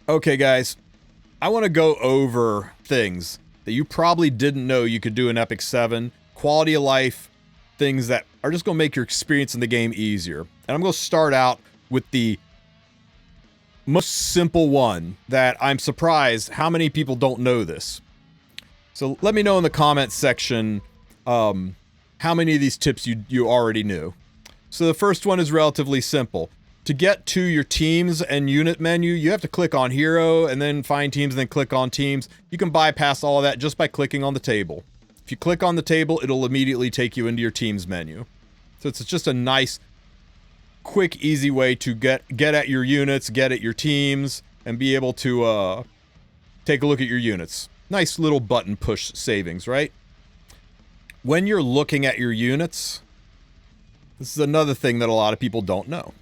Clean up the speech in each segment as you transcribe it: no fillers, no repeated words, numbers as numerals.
Okay, guys, I want to go over things that you probably didn't know you could do in Epic 7, quality of life, things that are just going to make your experience in the game easier. And I'm going to start out with the most simple one that I'm surprised how many people don't know this. So let me know in the comments section how many of these tips you already knew. So the first one is relatively simple. To get to your teams and unit menu, you have to click on hero and then find teams and then click on teams. You can bypass all of that just by clicking on the table. If you click on the table, it'll immediately take you into your teams menu. So it's just a nice, quick, easy way to get at your units, get at your teams, and be able to take a look at your units. Nice little button push savings, right? When you're looking at your units, this is another thing that a lot of people don't know.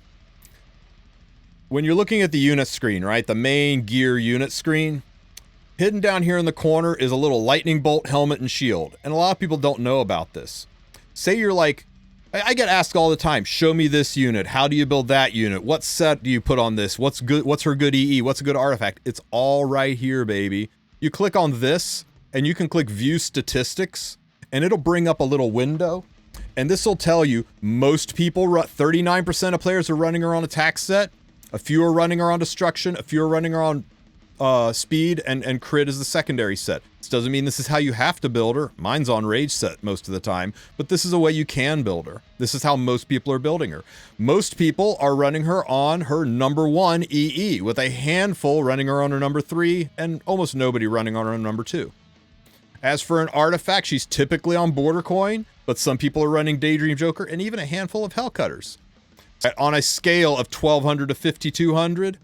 When you're looking at the unit screen, right, the main gear unit screen, hidden down here in the corner is a little lightning bolt, helmet, and shield. And a lot of people don't know about this. Say you're like, I get asked all the time, show me this unit. How do you build that unit? What set do you put on this? What's good? What's her good EE? What's a good artifact? It's all right here, baby. You click on this and you can click view statistics and it'll bring up a little window. And this will tell you most people, 39% of players are running her on attack set. A few are running her on destruction, a few are running her on speed, and crit is the secondary set. This doesn't mean this is how you have to build her. Mine's on rage set most of the time, but this is a way you can build her. This is how most people are building her. Most people are running her on her number 1 EE, with a handful running her on her number 3, and almost nobody running on her number 2. As for an artifact, she's typically on Border Coin, but some people are running Daydream Joker, and even a handful of Hellcutters. On a scale of 1200 to 5200,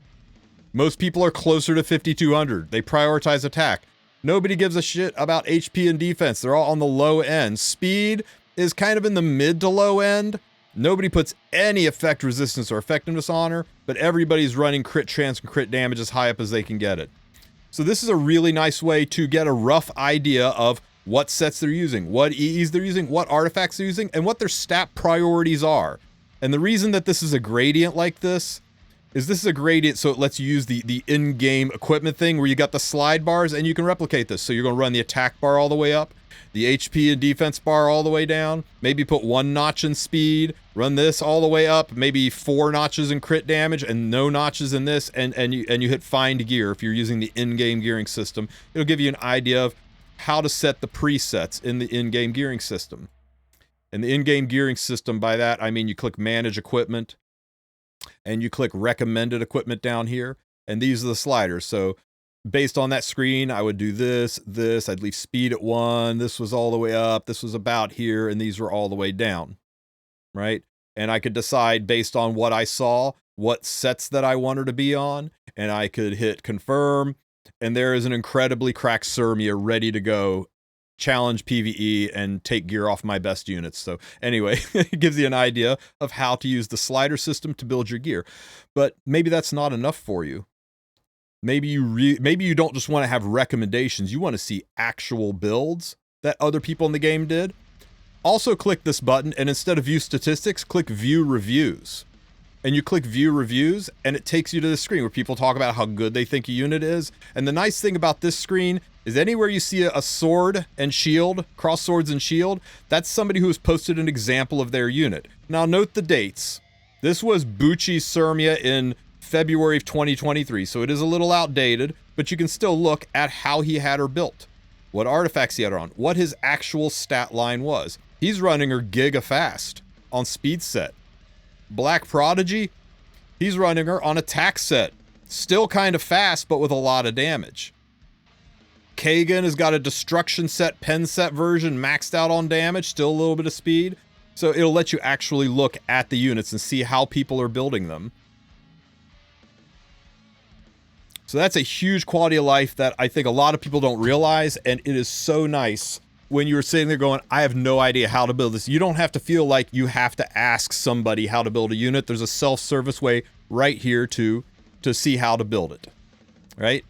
most people are closer to 5200. They prioritize attack. Nobody gives a shit about HP and defense. They're all on the low end. Speed is kind of in the mid to low end. Nobody puts any effect resistance or effectiveness on her, but everybody's running crit chance and crit damage as high up as they can get it. So this is a really nice way to get a rough idea of what sets they're using, what EEs they're using, what artifacts they're using, and what their stat priorities are. And the reason that this is a gradient like this is a gradient so it lets you use the in-game equipment thing where you got the slide bars and you can replicate this. So you're going to run the attack bar all the way up, the HP and defense bar all the way down, maybe put 1 notch in speed, run this all the way up, maybe 4 notches in crit damage and no notches in this, and you hit find gear if you're using the in-game gearing system. It'll give you an idea of how to set the presets in the in-game gearing system. And the in-game gearing system, by that, I mean you click Manage Equipment, and you click Recommended Equipment down here, and these are the sliders. So based on that screen, I would do this, I'd leave speed at 1, this was all the way up, this was about here, and these were all the way down, right? And I could decide based on what I saw, what sets that I wanted to be on, and I could hit Confirm, and there is an incredibly cracked Sirmia ready to go challenge PvE and take gear off my best units. So anyway, it gives you an idea of how to use the slider system to build your gear. But maybe that's not enough for you. Maybe you don't just want to have recommendations. You want to see actual builds that other people in the game did. Also click this button, and instead of view statistics, click view reviews. And you click view reviews and it takes you to the screen where people talk about how good they think a unit is. And the nice thing about this screen is anywhere you see a sword and shield, cross swords and shield, that's somebody who has posted an example of their unit. Now note the dates. This was Bucci's Sirmia in February of 2023, so it is a little outdated, but you can still look at how he had her built, what artifacts he had her on, what his actual stat line was. He's running her giga fast on speed set. Black Prodigy, he's running her on attack set. Still kind of fast, but with a lot of damage. Kagan has got a destruction set, pen set version, maxed out on damage, still a little bit of speed. So it'll let you actually look at the units and see how people are building them. So that's a huge quality of life that I think a lot of people don't realize, and it is so nice when you're sitting there going, I have no idea how to build this. You don't have to feel like you have to ask somebody how to build a unit. There's a self-service way right here to see how to build it, right?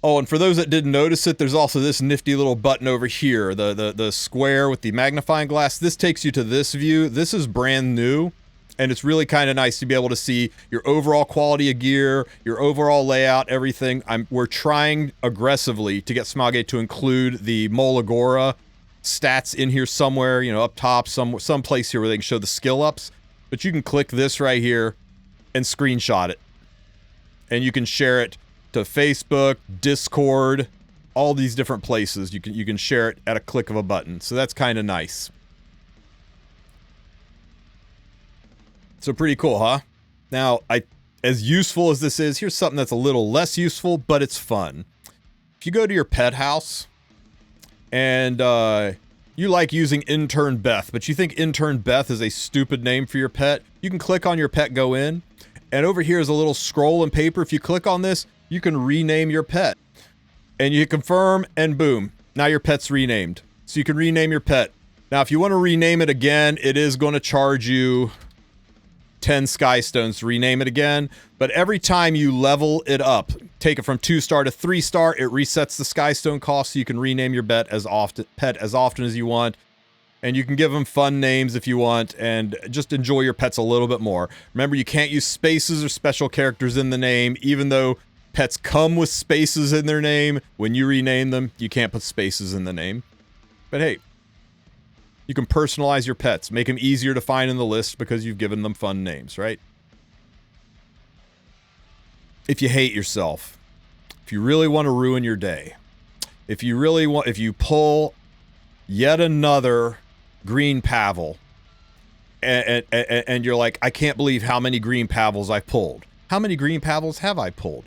Oh, and for those that didn't notice it, there's also this nifty little button over here, the square with the magnifying glass. This takes you to this view. This is brand new. And it's really kind of nice to be able to see your overall quality of gear, your overall layout, everything. We're trying aggressively to get Smilegate to include the Molagora stats in here somewhere, you know, up top, some place here where they can show the skill ups. But you can click this right here and screenshot it. And you can share it to Facebook, Discord, all these different places. You can share it at a click of a button. So that's kind of nice. So pretty cool, huh? Now, as useful as this is, here's something that's a little less useful, but it's fun. If you go to your pet house and you like using Intern Beth, but you think Intern Beth is a stupid name for your pet, you can click on your pet, go in, and over here is a little scroll and paper. If you click on this, you can rename your pet. And you hit confirm, and boom, now your pet's renamed. So you can rename your pet. Now, if you want to rename it again, it is going to charge you 10 sky stones to rename it again, but every time you level it up, take it from 2-star to 3-star, it resets the sky stone cost, so you can rename your pet as often as you want, and you can give them fun names if you want, and just enjoy your pets a little bit more. Remember, you can't use spaces or special characters in the name, even though pets come with spaces in their name. When you rename them, you can't put spaces in the name. But hey, you can personalize your pets, make them easier to find in the list because you've given them fun names, right? If you hate yourself, if you really want to ruin your day, if you pull yet another green Pavel, and you're like, I can't believe how many green Pavels I've pulled. How many green Pavels have I pulled?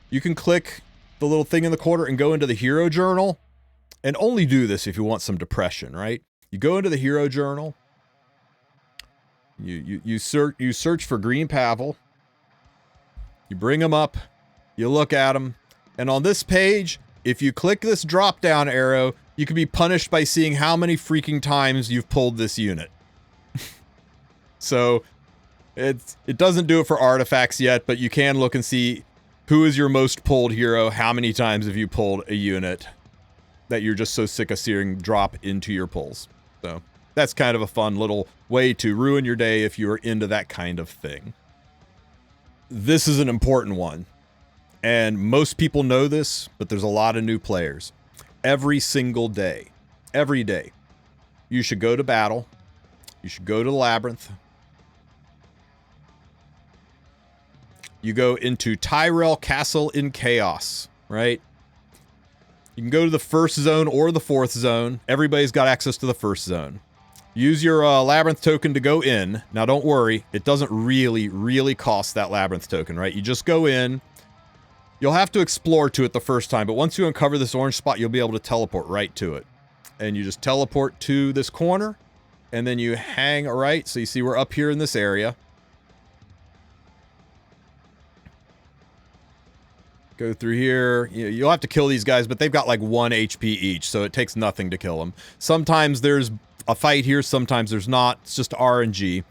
You can click the little thing in the corner and go into the hero journal, and only do this if you want some depression, right? You go into the hero journal, you search for green Pavel, you bring them up, you look at them, and on this page, if you click this drop down arrow, you can be punished by seeing how many freaking times you've pulled this unit. So it doesn't do it for artifacts yet, but you can look and see who is your most pulled hero, how many times have you pulled a unit that you're just so sick of seeing drop into your pulls. So that's kind of a fun little way to ruin your day if you're into that kind of thing. This is an important one. And most people know this, but there's a lot of new players. Every single day, every day, you should go to battle. You should go to the labyrinth. You go into Tyrell Castle in Chaos, right? You can go to the first zone or the fourth zone. Everybody's got access to the first zone. Use your labyrinth token to go in. Now, don't worry. It doesn't really cost that labyrinth token, right? You just go in. You'll have to explore to it the first time, but once you uncover this orange spot, you'll be able to teleport right to it. And you just teleport to this corner, and then you hang a right. So you see we're up here in this area. Go through here. You'll have to kill these guys, but they've got like 1 HP each, so it takes nothing to kill them. Sometimes there's a fight here, sometimes there's not. It's just RNG.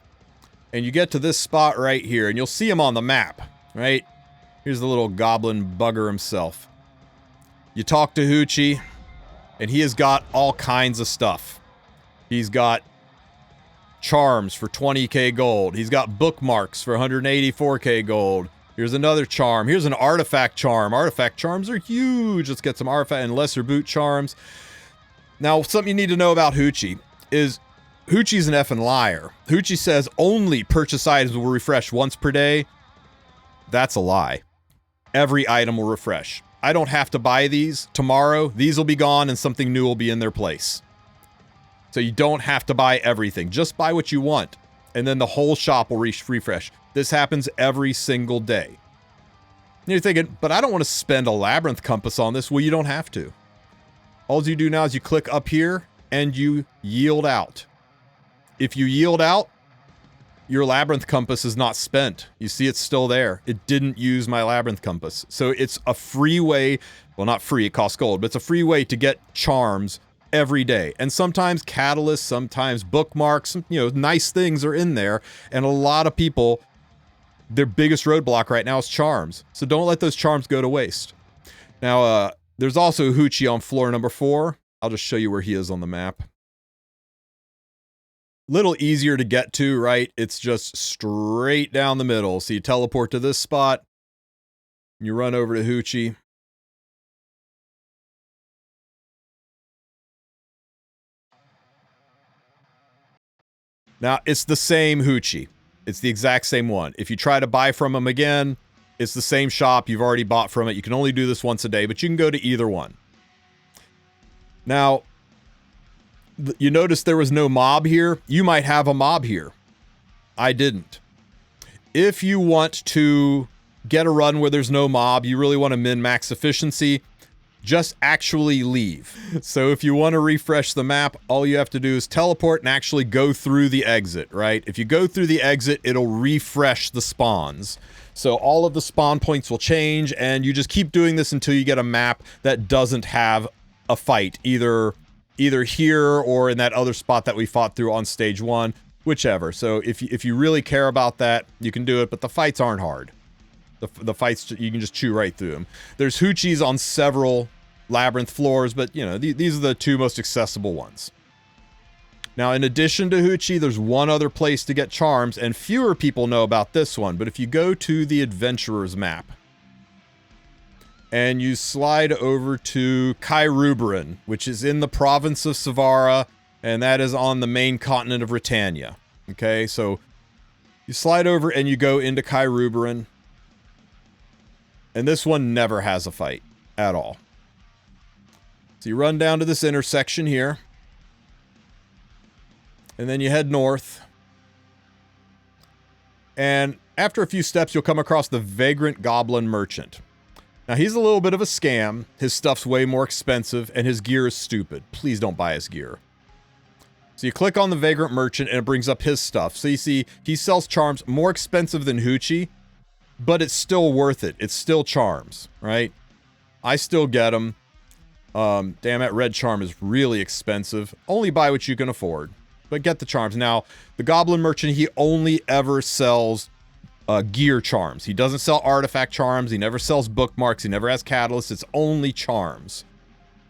And you get to this spot right here, and you'll see him on the map, right? Here's the little goblin bugger himself. You talk to Huche, and he has got all kinds of stuff. He's got charms for 20k gold. He's got bookmarks for 184k gold. Here's another charm. Here's an artifact charm. Artifact charms are huge. Let's get some artifact and lesser boot charms. Now, something you need to know about Huche is Huche's an effing liar. Huche says only purchase items will refresh once per day. That's a lie. Every item will refresh. I don't have to buy these tomorrow. These will be gone and something new will be in their place. So you don't have to buy everything. Just buy what you want. And then the whole shop will refresh. This happens every single day. And you're thinking, but I don't want to spend a labyrinth compass on this. Well, you don't have to. All you do now is you click up here and you yield out. If you yield out, your labyrinth compass is not spent. You see it's still there. It didn't use my labyrinth compass. So it's a free way, well, not free, it costs gold, but it's a free way to get charms every day. And sometimes catalysts, sometimes bookmarks, nice things are in there. And a lot of people, their biggest roadblock right now is charms. So don't let those charms go to waste. Now, there's also Huche on floor number 4. I'll just show you where he is on the map. Little easier to get to, right? It's just straight down the middle. So you teleport to this spot, you run over to Huche. Now, it's the same Huche. It's the exact same one. If you try to buy from them again, it's the same shop you've already bought from it. You can only do this once a day, but you can go to either one. Now, you notice there was no mob here. You might have a mob here. I didn't. If you want to get a run where there's no mob, you really want to min-max efficiency, just actually leave. So if you want to refresh the map, all you have to do is teleport and actually go through the exit, right? If you go through the exit, it'll refresh the spawns. So all of the spawn points will change, and you just keep doing this until you get a map that doesn't have a fight, either here or in that other spot that we fought through on stage 1, whichever. So if you really care about that, you can do it, but the fights aren't hard. The fights, you can just chew right through them. There's Huches on several labyrinth floors, but you know, these are the 2 most accessible ones. Now, in addition to Huche, there's one other place to get charms, and fewer people know about this one, but if you go to the Adventurer's map, and you slide over to Kairuberan, which is in the province of Savara, and that is on the main continent of Britannia. Okay, so you slide over and you go into Kairuberan, and this one never has a fight at all. So you run down to this intersection here, and then you head north, and after a few steps you'll come across the Vagrant Goblin Merchant. Now, he's a little bit of a scam. His stuff's way more expensive, and his gear is stupid. Please don't buy his gear. So you click on the Vagrant Merchant, and it brings up his stuff. So you see, he sells charms more expensive than Huche, but it's still worth it. It's still charms, right? I still get them. Damn, that red charm is really expensive. Only buy what you can afford, but get the charms. Now, the Goblin Merchant, he only ever sells gear charms. He doesn't sell artifact charms. He never sells bookmarks. He never has catalysts. It's only charms.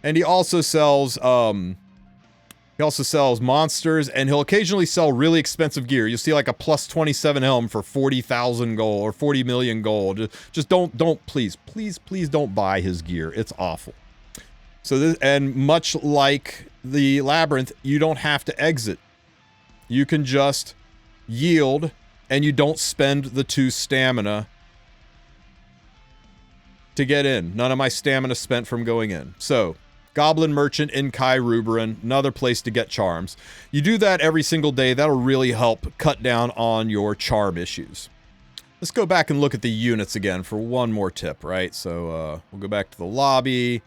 And he also sells monsters, and he'll occasionally sell really expensive gear. You'll see like a plus 27 helm for 40,000 gold or 40 million gold. Just don't please don't buy his gear. It's awful. So this, and much like the labyrinth, you don't have to exit. You can just yield, and you don't spend the 2 stamina to get in. None of my stamina spent from going in. So, Goblin Merchant in Kairuberan, another place to get charms. You do that every single day. That'll really help cut down on your charm issues. Let's go back and look at the units again for one more tip, right? So, we'll go back to the lobby.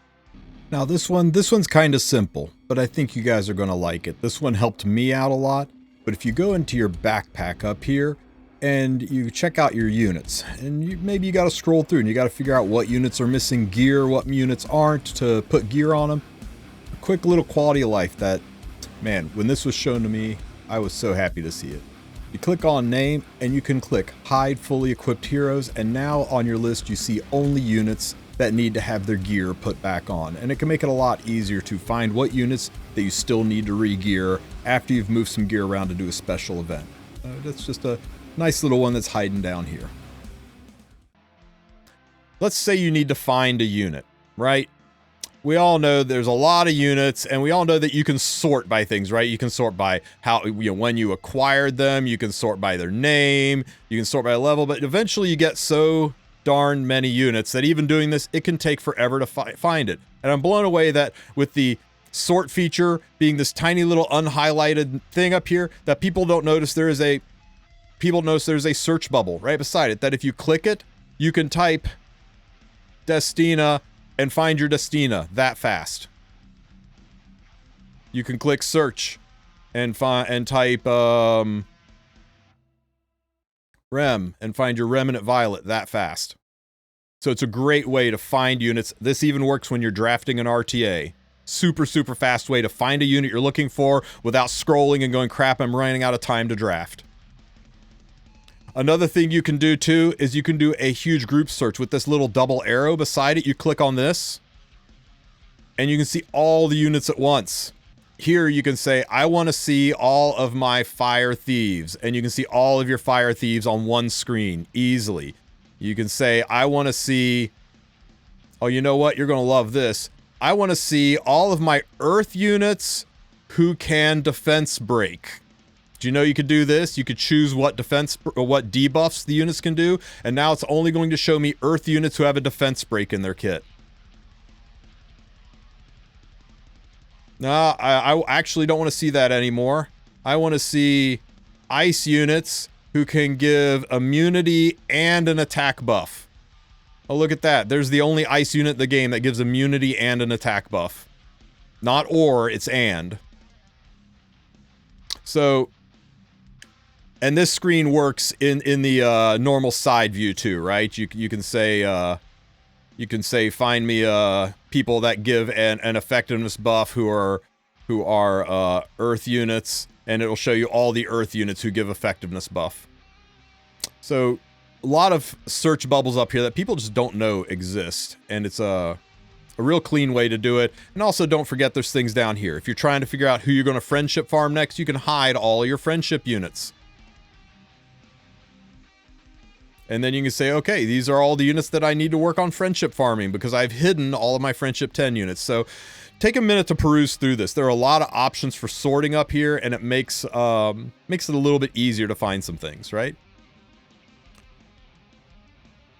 Now, this one's kind of simple, but I think you guys are going to like it. This one helped me out a lot. But if you go into your backpack up here, and you check out your units, and maybe you got to scroll through and you got to figure out what units are missing gear, what units aren't, to put gear on them. A quick little quality of life that, man, when this was shown to me, I was so happy to see it. You click on name and you can click hide fully equipped heroes, and now on your list you see only units that need to have their gear put back on, and it can make it a lot easier to find what units that you still need to re-gear after you've moved some gear around to do a special event. That's just a nice little one that's hiding down here. Let's say you need to find a unit, right? We all know there's a lot of units, and we all know that you can sort by things, right? You can sort by how, when you acquired them, you can sort by their name, you can sort by level, but eventually you get so darn many units that even doing this, it can take forever to find it. And I'm blown away that with the sort feature being this tiny little unhighlighted thing up here, that people don't notice there's a search bubble right beside it, that if you click it, you can type Destina and find your Destina that fast. You can click search and type Rem and find your Remnant Violet that fast. So it's a great way to find units. This even works when you're drafting an RTA. Super, super fast way to find a unit you're looking for without scrolling and going, crap, I'm running out of time to draft. Another thing you can do too is you can do a huge group search with this little double arrow beside it. You click on this and you can see all the units at once here you can say, I want to see all of my fire thieves, and you can see all of your fire thieves on one screen easily. You can say, I want to see, oh, you know what? You're going to love this. I want to see all of my earth units who can defense break. Do you know you could do this? You could choose what defense or what debuffs the units can do, and now it's only going to show me earth units who have a defense break in their kit. No, I actually don't want to see that anymore. I want to see ice units who can give immunity and an attack buff. Oh, look at that. There's the only ice unit in the game that gives immunity and an attack buff. Not or, it's and. So, and this screen works in the normal side view too, right? You can say find me people that give an effectiveness buff who are earth units, and it'll show you all the earth units who give effectiveness buff. So a lot of search bubbles up here that people just don't know exist, and it's a real clean way to do it. And also don't forget there's things down here. If you're trying to figure out who you're going to friendship farm next, you can hide all your friendship units. And then you can say, okay, these are all the units that I need to work on friendship farming because I've hidden all of my friendship 10 units. So take a minute to peruse through this. There are a lot of options for sorting up here, and it makes it a little bit easier to find some things, right?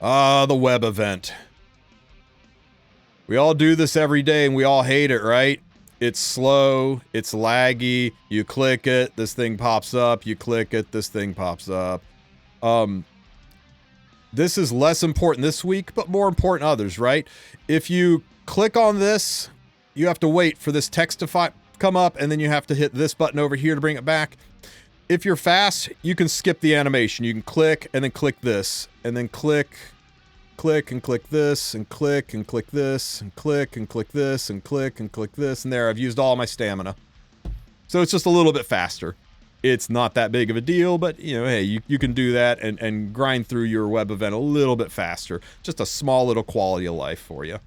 The web event. We all do this every day and we all hate it, right? It's slow, it's laggy, you click it, this thing pops up, you click it, this thing pops up. This is less important this week, but more important others, right? If you click on this, you have to wait for this text to come up, and then you have to hit this button over here to bring it back. If you're fast, you can skip the animation. You can click, and then click this, and then click, and click this, and click, and click this, and click, and click this, and click, and click this, and there, I've used all my stamina. So it's just a little bit faster. It's not that big of a deal, but, you know, hey, you can do that and grind through your web event a little bit faster. Just a small little quality of life for you.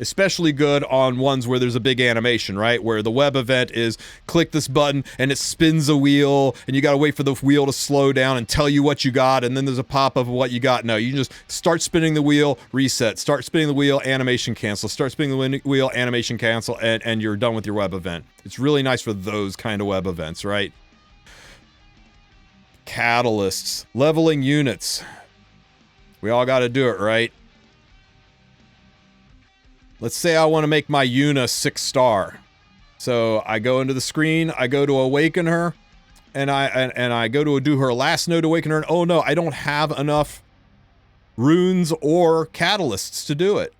Especially good on ones where there's a big animation, right? Where the web event is click this button and it spins a wheel and you got to wait for the wheel to slow down and tell you what you got, and then there's a pop-up of what you got. No, you just start spinning the wheel, reset. Start spinning the wheel, animation cancel. Start spinning the wheel, animation cancel, and you're done with your web event. It's really nice for those kind of web events, right? Catalysts. Leveling units. We all got to do it, right? Let's say I want to make my Una 6-star. So I go into the screen, I go to awaken her, and I go to do her last node to awaken her, and oh no, I don't have enough runes or catalysts to do it.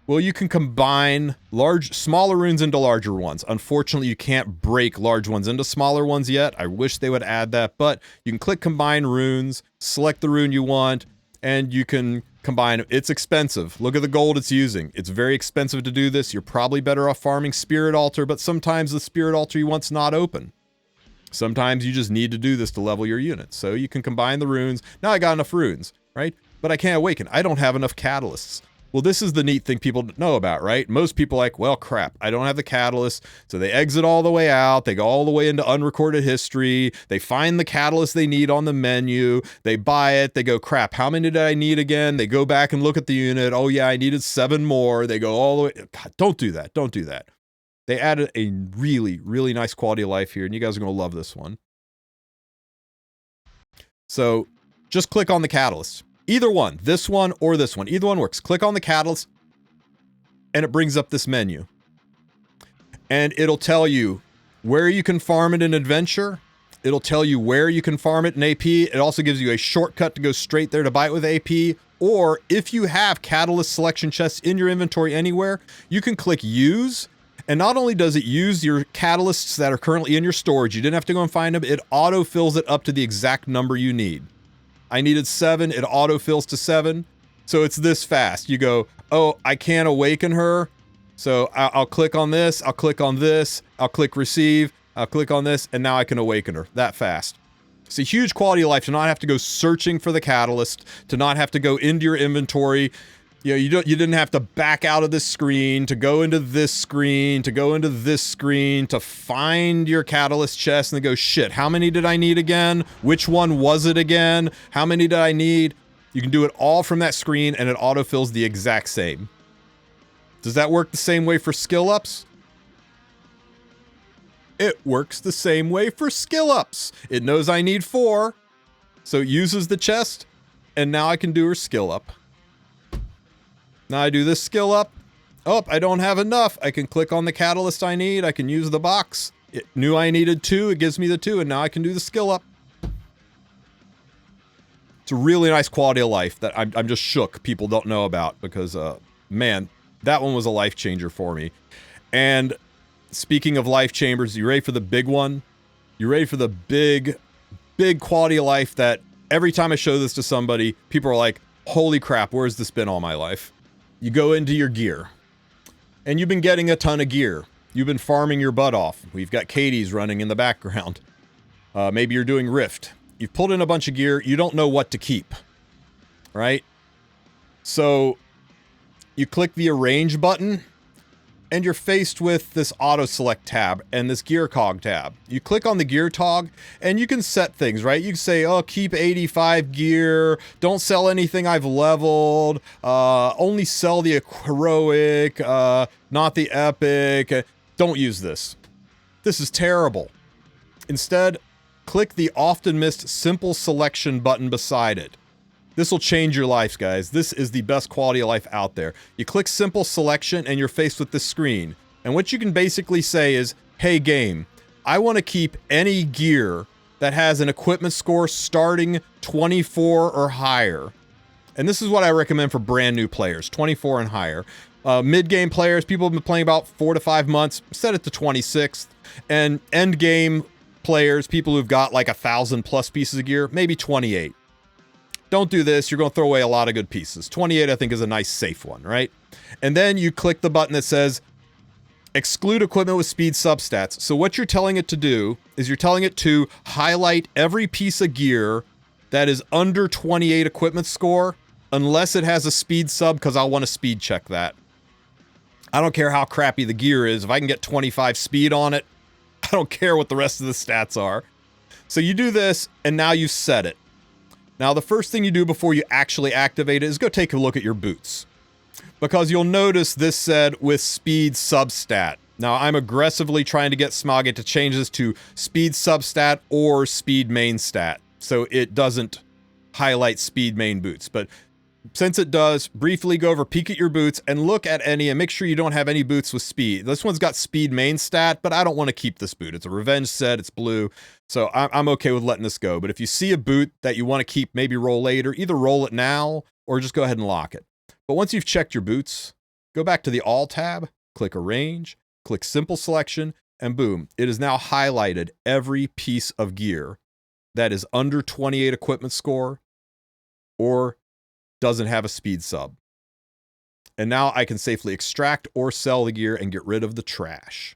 Well, you can combine smaller runes into larger ones. Unfortunately, you can't break large ones into smaller ones yet. I wish they would add that, but you can click combine runes, select the rune you want, and you can combine. It's expensive. Look at the gold it's using. It's very expensive to do this. You're probably better off farming Spirit Altar, but sometimes the Spirit Altar you want's not open. Sometimes you just need to do this to level your units. So you can combine the runes. Now I got enough runes, right? But I can't awaken. I don't have enough catalysts. Well, this is the neat thing people know about, right? Most people are like, well, crap, I don't have the catalyst. So they exit all the way out. They go all the way into unrecorded history. They find the catalyst they need on the menu. They buy it. They go, crap, how many did I need again? They go back and look at the unit. Oh, yeah, I needed 7 more. They go all the way. God, don't do that. Don't do that. They added a really, really nice quality of life here, and you guys are going to love this one. So just click on the catalyst. Either one, this one or this one. Either one works. Click on the catalyst, and it brings up this menu. And it'll tell you where you can farm it in Adventure. It'll tell you where you can farm it in AP. It also gives you a shortcut to go straight there to buy it with AP. Or if you have catalyst selection chests in your inventory anywhere, you can click Use. And not only does it use your catalysts that are currently in your storage, you didn't have to go and find them, it auto-fills it up to the exact number you need. I needed 7, it autofills to 7. So it's this fast. You go, oh, I can't awaken her. So I'll click on this, I'll click on this, I'll click receive, I'll click on this, and now I can awaken her that fast. It's a huge quality of life to not have to go searching for the catalyst, to not have to go into your inventory, You know, you didn't have to back out of this screen to go into this screen to go into this screen to find your catalyst chest and go, shit, how many did I need again? Which one was it again? How many did I need? You can do it all from that screen and it autofills the exact same. Does that work the same way for skill ups? It works the same way for skill ups. It knows I need 4, so it uses the chest, and now I can do her skill up. Now I do this skill up. Oh, I don't have enough. I can click on the catalyst I need. I can use the box. It knew I needed 2. It gives me the 2, and now I can do the skill up. It's a really nice quality of life that I'm just shook people don't know about because, man, that one was a life changer for me. And speaking of life chambers, you ready for the big one? You ready for the big quality of life that every time I show this to somebody, people are like, holy crap, where's this been all my life? You go into your gear, and you've been getting a ton of gear. You've been farming your butt off. We've got Katie's running in the background. Maybe you're doing Rift. You've pulled in a bunch of gear. You don't know what to keep, right? So you click the Arrange button, and you're faced with this auto select tab and this gear cog tab. You click on the gear cog and you can set things, right? You can say, oh, keep 85 gear, don't sell anything I've leveled, only sell the heroic, not the epic. Don't use this. This is terrible. Instead, click the often missed simple selection button beside it. This will change your lives, guys. This is the best quality of life out there. You click simple selection and you're faced with this screen. And what you can basically say is, hey game, I want to keep any gear that has an equipment score starting 24 or higher. And this is what I recommend for brand new players, 24 and higher. Mid-game players, people have been playing about 4 to 5 months, set it to 26th. And end game players, people who've got like 1,000 plus pieces of gear, maybe 28. Don't do this. You're going to throw away a lot of good pieces. 28, I think, is a nice, safe one, right? And then you click the button that says exclude equipment with speed substats. So what you're telling it to do is you're telling it to highlight every piece of gear that is under 28 equipment score unless it has a speed sub, because I'll want to speed check that. I don't care how crappy the gear is. If I can get 25 speed on it, I don't care what the rest of the stats are. So you do this, and now you've set it. Now, the first thing you do before you actually activate it is go take a look at your boots. Because you'll notice this said with speed substat. Now, I'm aggressively trying to get Smogget to change this to speed substat or speed main stat. So it doesn't highlight speed main boots. But since it does, briefly go over, peek at your boots, and look at any, and make sure you don't have any boots with speed. This one's got speed main stat, but I don't want to keep this boot. It's a revenge set, it's blue, so I'm okay with letting this go. But if you see a boot that you want to keep, maybe roll later, either roll it now, or just go ahead and lock it. But once you've checked your boots, go back to the All tab, click Arrange, click Simple Selection, and boom, it has now highlighted every piece of gear that is under 28 equipment score, or doesn't have a speed sub. And now I can safely extract or sell the gear and get rid of the trash.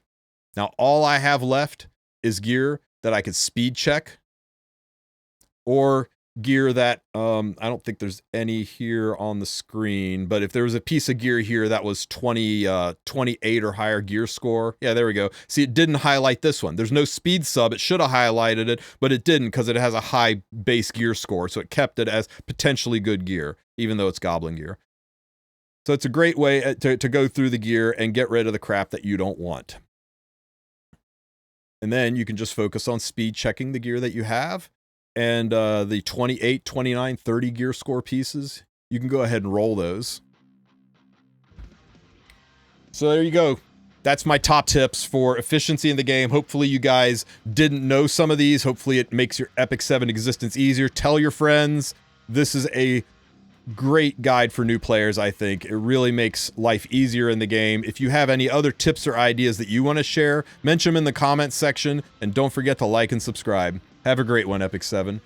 Now all I have left is gear that I could speed check, or gear that, I don't think there's any here on the screen, but if there was a piece of gear here that was 28 or higher gear score, yeah, there we go. See, it didn't highlight this one. There's no speed sub. It should have highlighted it, but it didn't because it has a high base gear score, so it kept it as potentially good gear, even though it's goblin gear. So it's a great way to go through the gear and get rid of the crap that you don't want. And then you can just focus on speed checking the gear that you have. And the 28, 29, 30 gear score pieces, you can go ahead and roll those. So there you go. That's my top tips for efficiency in the game. Hopefully you guys didn't know some of these. Hopefully it makes your Epic 7 existence easier. Tell your friends. This is a great guide for new players, I think. It really makes life easier in the game. If you have any other tips or ideas that you want to share, mention them in the comments section. And don't forget to like and subscribe. Have a great one, Epic 7.